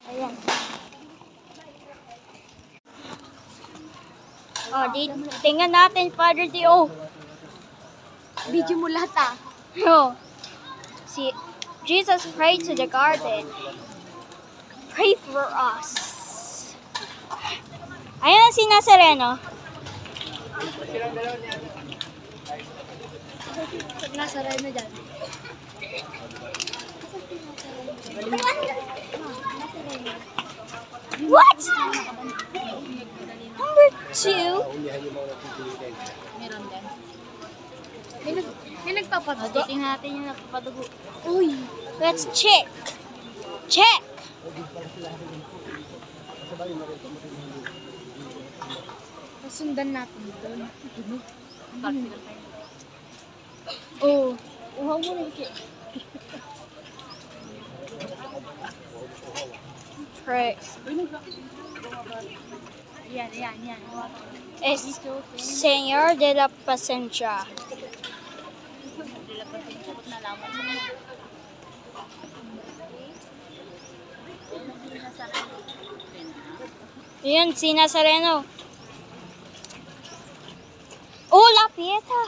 Ayan. Oh, tingnan natin, Father Dio. Video mo lahat ah. Oh. See, Jesus prayed to the garden. Pray for us. Ayan si Nazareno. Nazareno dyan. What? Number 2. Meron din. May nagpapadugo. Tingnan natin yung nagpapadugo. Uy. Let's check. Check. Pasundan natin doon. Oh. Uhaw mo rin siya. Pray. Yan. Es Señor de la Paciencia. Yan, si Nazareno. Oh, la pieta.